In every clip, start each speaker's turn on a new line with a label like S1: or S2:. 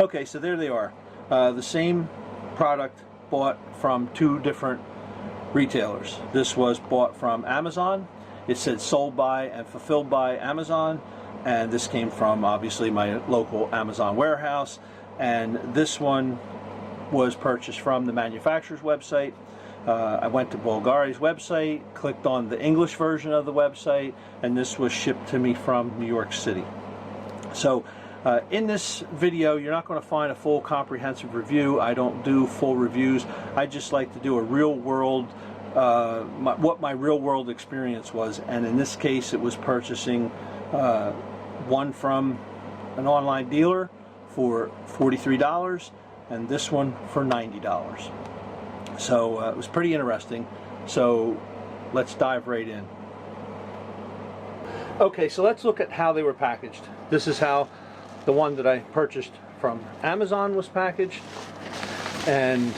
S1: Okay, so there they are. The same product bought from two different retailers. This was bought from Amazon. It said sold by and fulfilled by Amazon, and this came from obviously my local Amazon warehouse. And this one was purchased from the manufacturer's website. I went to BVGARI's website, clicked on the English version of the website, and this was shipped to me from New York City. So in this video, you're not going to find a full comprehensive review. I don't do full reviews. I just like to do a real world, what my real world experience was. And in this case, it was purchasing one from an online dealer for $43 and this one for $90. So it was pretty interesting. So let's dive right in. Okay, so let's look at how they were packaged. This is how the one that I purchased from Amazon was packaged, and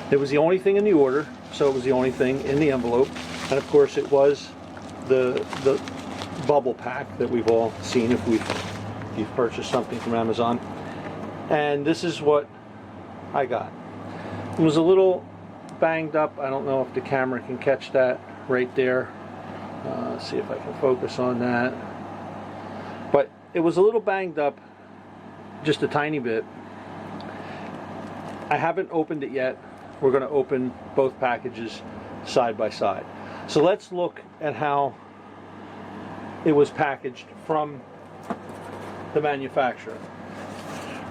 S1: it was the only thing in the order, so it was the only thing in the envelope. And of course it was the bubble pack that we've all seen if you've purchased something from Amazon. And this is what I got. It was a little banged up. I don't know if the camera can catch that right there. Let's see if I can focus on that. But it was a little banged up, just a tiny bit. I haven't opened it yet. We're going to open both packages side by side. So let's look at how it was packaged from the manufacturer.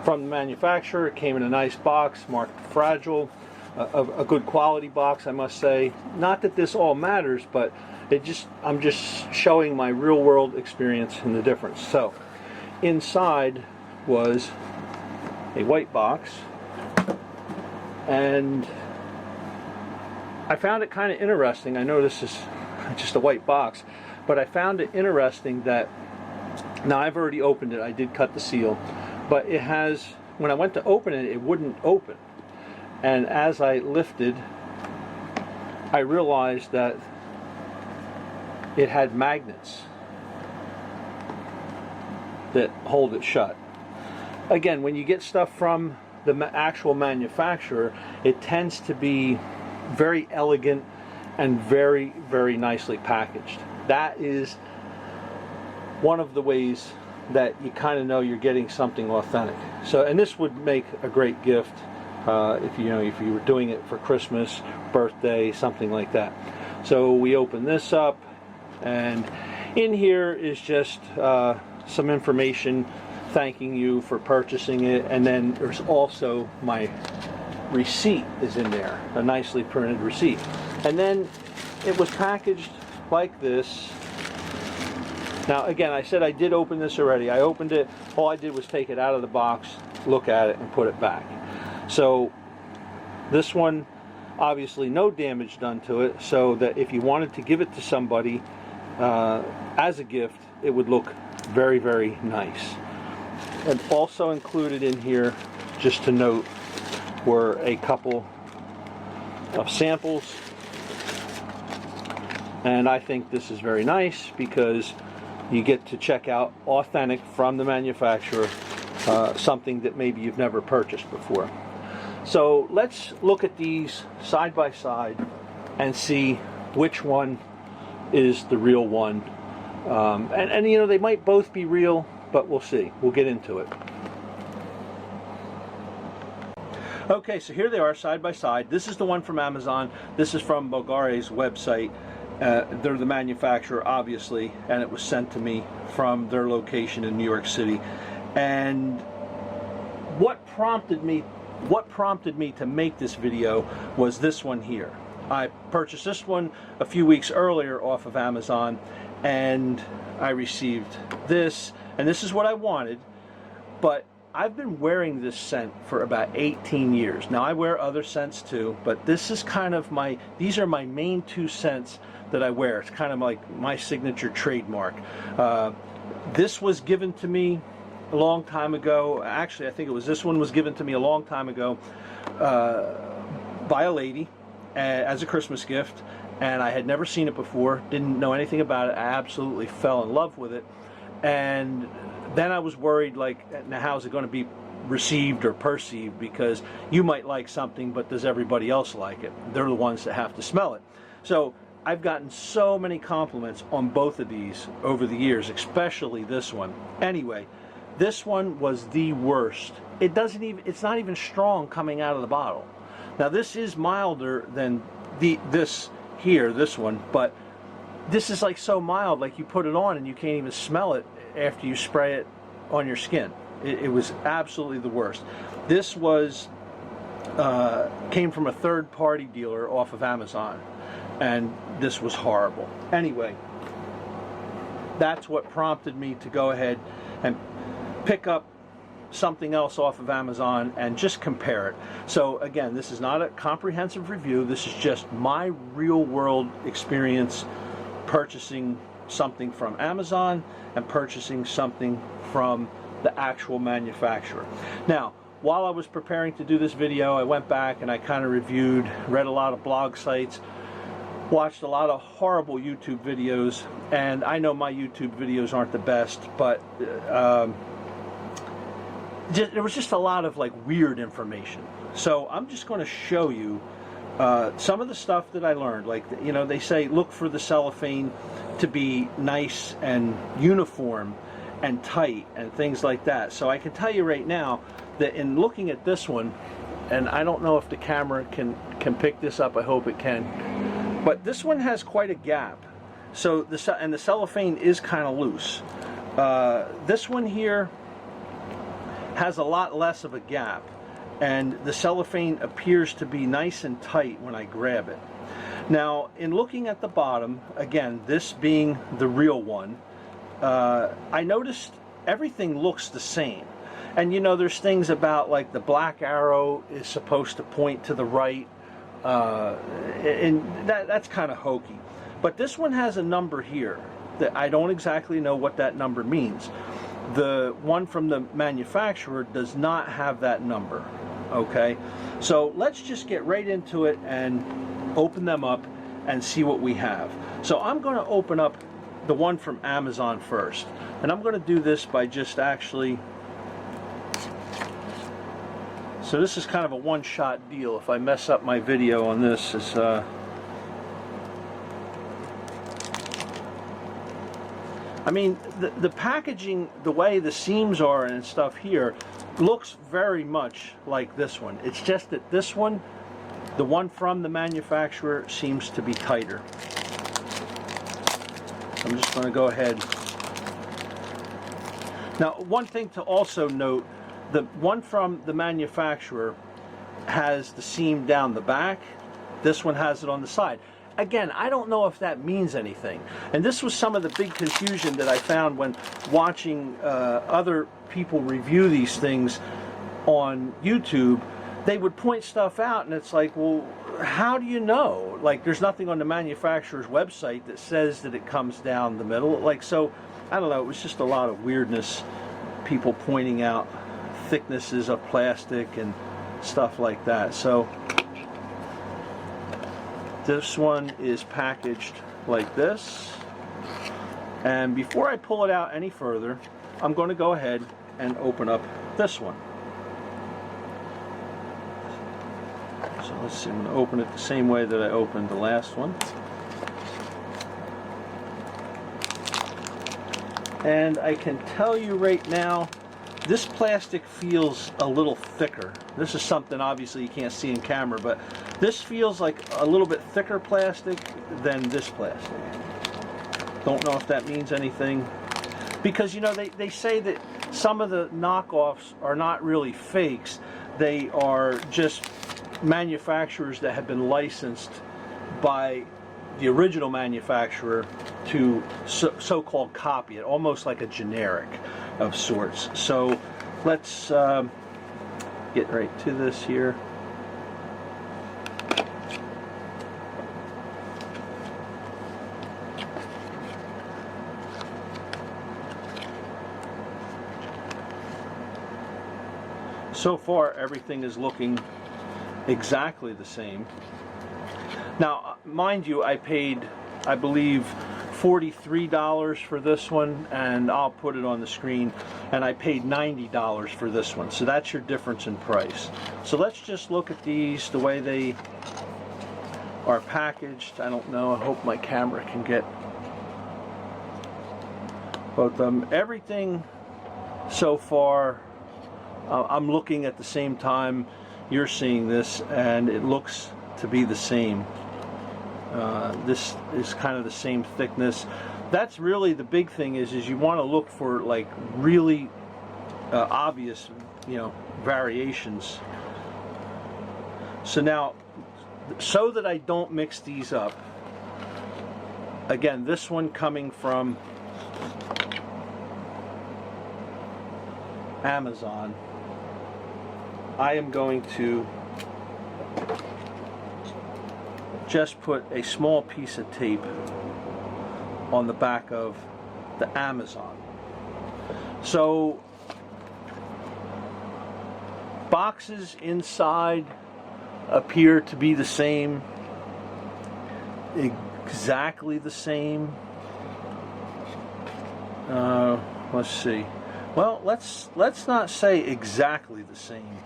S1: From the manufacturer, it came in a nice box marked fragile, a good quality box, I must say. Not that this all matters, but I'm just showing my real world experience and the difference. So inside was a white box, and I found it kind of interesting. I know this is just a white box, but I found it interesting that, now I've already opened it, I did cut the seal, but it has, when I went to open it, it wouldn't open. And as I lifted, I realized that it had magnets that hold it shut. Again, when you get stuff from the actual manufacturer, it tends to be very elegant and very, very nicely packaged. That is one of the ways that you kind of know you're getting something authentic. So, and this would make a great gift if you were doing it for Christmas, birthday, something like that. So we open this up, and in here is just some information thanking you for purchasing it, and then there's also my receipt is in there, a nicely printed receipt. And then it was packaged like this. Now again, I said I did open this already. I opened it, all I did was take it out of the box, look at it, and put it back. So this one, obviously no damage done to it, so that if you wanted to give it to somebody as a gift, it would look very, very nice. And also included in here, just to note, were a couple of samples. And I think this is very nice because you get to check out authentic from the manufacturer, something that maybe you've never purchased before. So let's look at these side by side and see which one is the real one. And you know, they might both be real, but we'll see. We'll get into it. Okay, so here they are side by side. This is the one from Amazon. This is from BVGARI's website. They're the manufacturer, obviously, and it was sent to me from their location in New York City. And what prompted me to make this video was this one here. I purchased this one a few weeks earlier off of Amazon, and I received this, and this is what I wanted, but I've been wearing this scent for about 18 years. Now I wear other scents too, but this is kind of these are my main two scents that I wear. It's kind of like my signature trademark. This was given to me a long time ago. Actually, I think it was this one was given to me a long time ago by a lady as a Christmas gift, and I had never seen it before, didn't know anything about it. I absolutely fell in love with it, and then I was worried, like, now how's it going to be received or perceived, because you might like something, but does everybody else like it? They're the ones that have to smell it. So I've gotten so many compliments on both of these over the years, especially this one. Anyway, this one was the worst. It's not even strong coming out of the bottle. Now this is milder than this one, but this is like so mild, like you put it on and you can't even smell it after you spray it on your skin. It was absolutely the worst. This was came from a third-party dealer off of Amazon, and this was horrible. Anyway, that's what prompted me to go ahead and pick up something else off of Amazon and just compare it. So again, this is not a comprehensive review. This is just my real-world experience purchasing something from Amazon and purchasing something from the actual manufacturer. Now, while I was preparing to do this video, I went back and I kind of reviewed, read a lot of blog sites, watched a lot of horrible YouTube videos, and I know my YouTube videos aren't the best, but there was just a lot of like weird information. So I'm just going to show you some of the stuff that I learned. Like, you know, they say look for the cellophane to be nice and uniform and tight and things like that. So I can tell you right now that in looking at this one, and I don't know if the camera can pick this up, I hope it can, but this one has quite a gap. So the cellophane is kind of loose. This one here has a lot less of a gap, and the cellophane appears to be nice and tight when I grab it. Now, in looking at the bottom, again, this being the real one, I noticed everything looks the same. And you know, there's things about like the black arrow is supposed to point to the right, and that's kind of hokey. But this one has a number here that I don't exactly know what that number means. The one from the manufacturer does not have that number. Okay, so let's just get right into it and open them up and see what we have. So I'm going to open up the one from Amazon first, and I'm going to do this by just actually, so this is kind of a one-shot deal. If I mess up my video on this, is I mean, the packaging, the way the seams are and stuff here, looks very much like this one. It's just that this one, the one from the manufacturer, seems to be tighter. I'm just going to go ahead. Now, one thing to also note, the one from the manufacturer has the seam down the back. This one has it on the side. Again, I don't know if that means anything. And this was some of the big confusion that I found when watching other people review these things on YouTube. They would point stuff out and it's like, well, how do you know? Like, there's nothing on the manufacturer's website that says that it comes down the middle. Like, so, I don't know, it was just a lot of weirdness. People pointing out thicknesses of plastic and stuff like that. So this one is packaged like this, and before I pull it out any further, I'm going to go ahead and open up this one. So let's see, I'm going to open it the same way that I opened the last one. And I can tell you right now, this plastic feels a little thicker. This is something obviously you can't see in camera, but this feels like a little bit thicker plastic than this plastic. Don't know if that means anything. Because, you know, they say that some of the knockoffs are not really fakes. They are just manufacturers that have been licensed by the original manufacturer to so-called copy it, almost like a generic of sorts. So let's get right to this here. So far, everything is looking exactly the same. Now, mind you, I paid, I believe, $43 for this one, and I'll put it on the screen, and I paid $90 for this one. So that's your difference in price. So let's just look at these, the way they are packaged. I don't know, I hope my camera can get both of them. Everything so far, I'm looking at the same time you're seeing this, and it looks to be the same. This is kind of the same thickness. That's really the big thing, is you want to look for like really obvious, you know, variations. So now, so that I don't mix these up, again, this one coming from Amazon, I am going to just put a small piece of tape on the back of the Amazon. So boxes inside appear to be the same, exactly the same. Let's see. Well, let's not say exactly the same.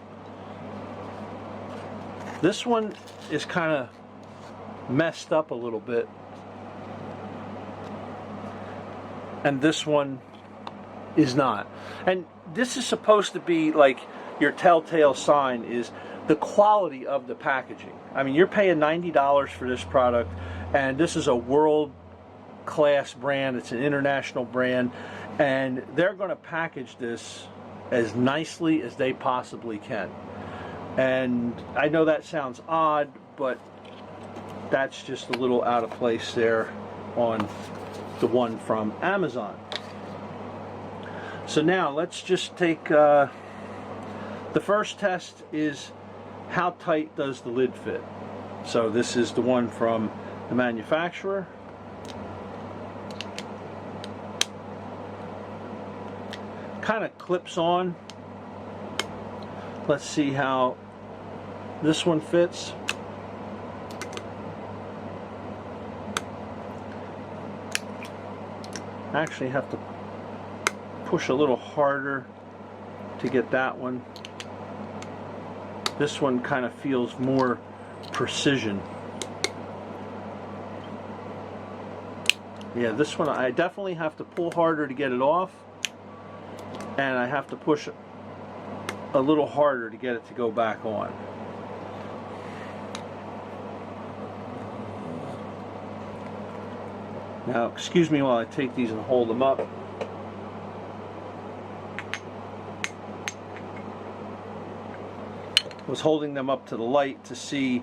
S1: This one is kind of messed up a little bit, and this one is not. And this is supposed to be like your telltale sign, is the quality of the packaging. I mean, you're paying $90 for this product, and this is a world-class brand. It's an international brand, and they're going to package this as nicely as they possibly can. And I know that sounds odd, but that's just a little out of place there on the one from Amazon. So now let's just take the first test is, how tight does the lid fit? So this is the one from the manufacturer. Kind of clips on. Let's see how this one fits. I actually have to push a little harder to get that one. This one kind of feels more precision. Yeah, this one I definitely have to pull harder to get it off, and I have to push a little harder to get it to go back on. Now, excuse me while I take these and hold them up. I was holding them up to the light to see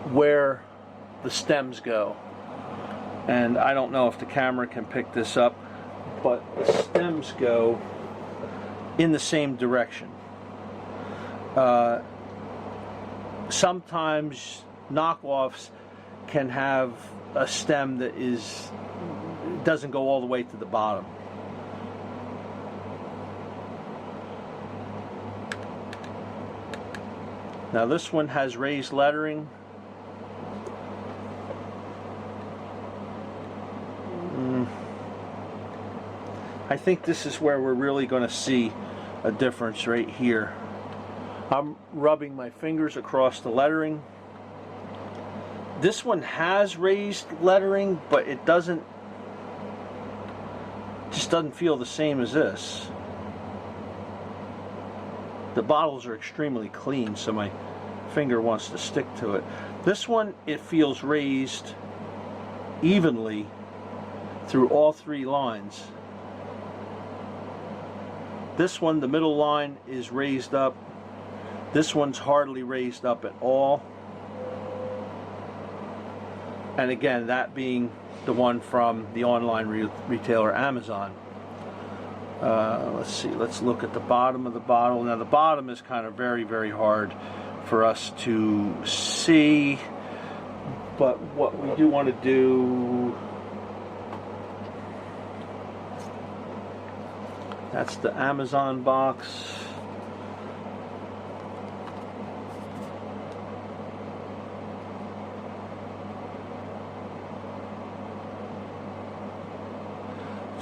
S1: where the stems go. And I don't know if the camera can pick this up, but the stems go in the same direction. Sometimes knockoffs can have a stem that doesn't go all the way to the bottom. Now this one has raised lettering. I think this is where we're really going to see a difference right here. I'm rubbing my fingers across the lettering. This one has raised lettering, but it just doesn't feel the same as this. The bottles are extremely clean, so my finger wants to stick to it. This one, it feels raised evenly through all three lines. This one, the middle line, is raised up. This one's hardly raised up at all. And again, that being the one from the online retailer Amazon. Let's see, let's look at the bottom of the bottle. Now the bottom is kind of very, very hard for us to see, but what we do want to do, that's the Amazon box.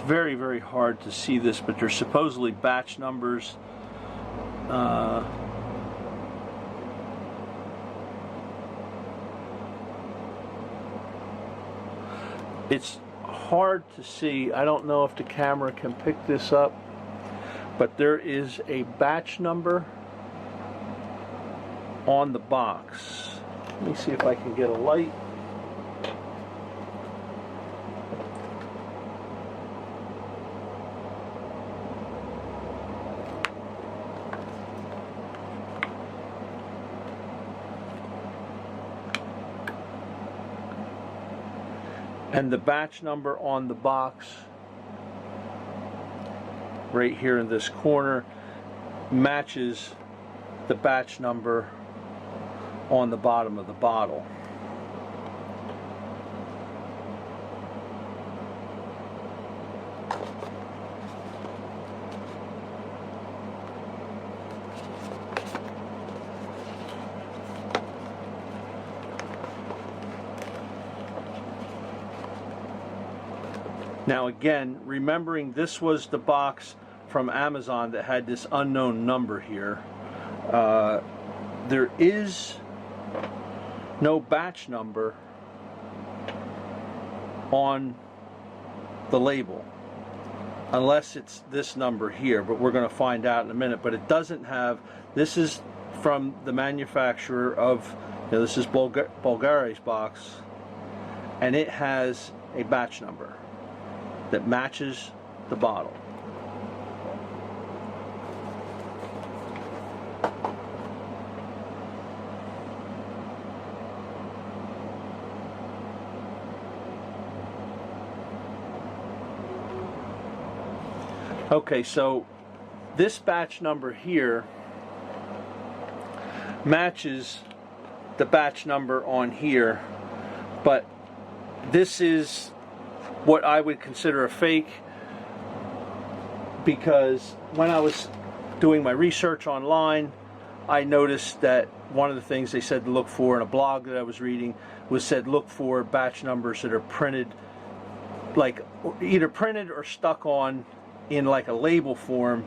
S1: very, very hard to see this, but they're supposedly batch numbers. It's hard to see. I don't know if the camera can pick this up, but there is a batch number on the box. Let me see if I can get a light. And the batch number on the box, right here in this corner, matches the batch number on the bottom of the bottle. Now again, remembering this was the box from Amazon that had this unknown number here. There is no batch number on the label, unless it's this number here, but we're going to find out in a minute. But it doesn't have, this is from the manufacturer of, this is BVGARI's box, and it has a batch number that matches the bottle. Okay, so this batch number here matches the batch number on here, but this is what I would consider a fake, because when I was doing my research online, I noticed that one of the things they said to look for in a blog that I was reading was said look for batch numbers that are printed, like either printed or stuck on in like a label form,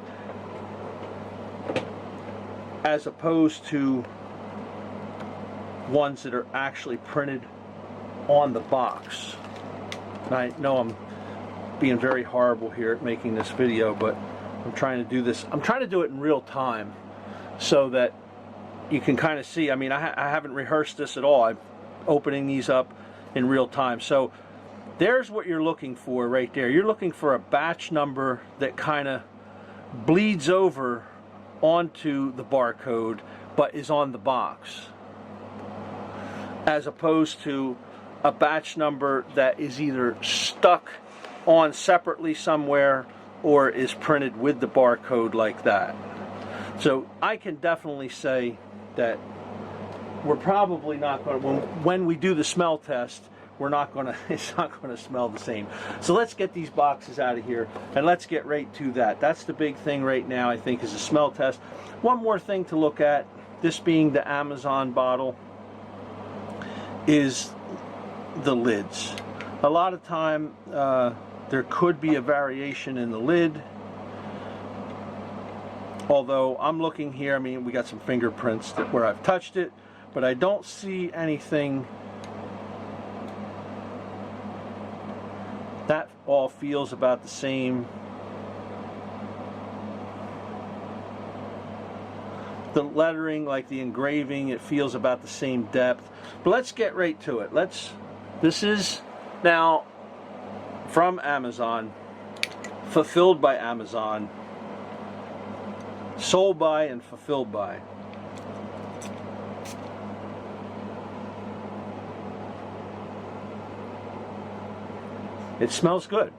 S1: as opposed to ones that are actually printed on the box. And I know I'm being very horrible here at making this video, but I'm trying to do this. I'm trying to do it in real time so that you can kind of see. I mean, I haven't rehearsed this at all. I'm opening these up in real time. So there's what you're looking for right there. You're looking for a batch number that kind of bleeds over onto the barcode but is on the box, as opposed to a batch number that is either stuck on separately somewhere or is printed with the barcode like that. So I can definitely say that we're probably not going to, when we do the smell test, we're not going to, it's not going to smell the same. So let's get these boxes out of here and let's get right to that. That's the big thing right now, I think, is a smell test. One more thing to look at, this being the Amazon bottle, is the lids. A lot of time there could be a variation in the lid, although I'm looking here, I mean, we got some fingerprints where I've touched it, but I don't see anything. That all feels about the same. The lettering, like the engraving, it feels about the same depth. But let's get right to it. This is now from Amazon, fulfilled by Amazon, sold by and fulfilled by. It smells good.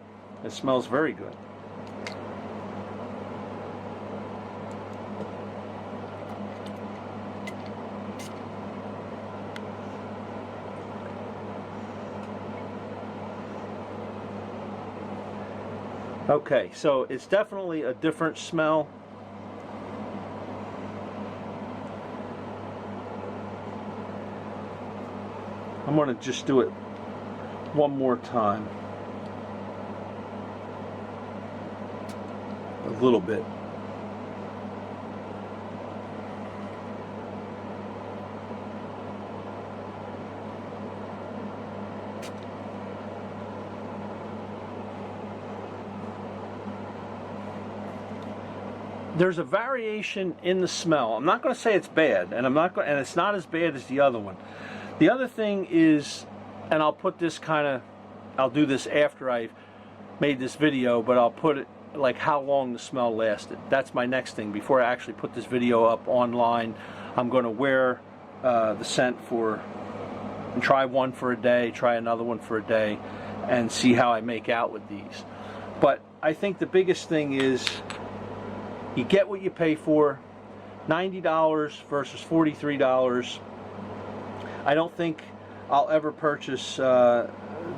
S1: It smells very good. Okay, so it's definitely a different smell. I'm going to just do it one more time. little bit. There's a variation in the smell. I'm not going to say it's bad, and it's not as bad as the other one. The other thing is, and I'll put this I'll do this after I've made this video, but I'll put it like how long the smell lasted. That's my next thing. Before I actually put this video up online, I'm going to wear the scent and try one for a day, try another one for a day, and see how I make out with these. But I think the biggest thing is, you get what you pay for. $90 versus $43. I don't think I'll ever purchase the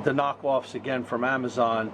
S1: knockoffs again from Amazon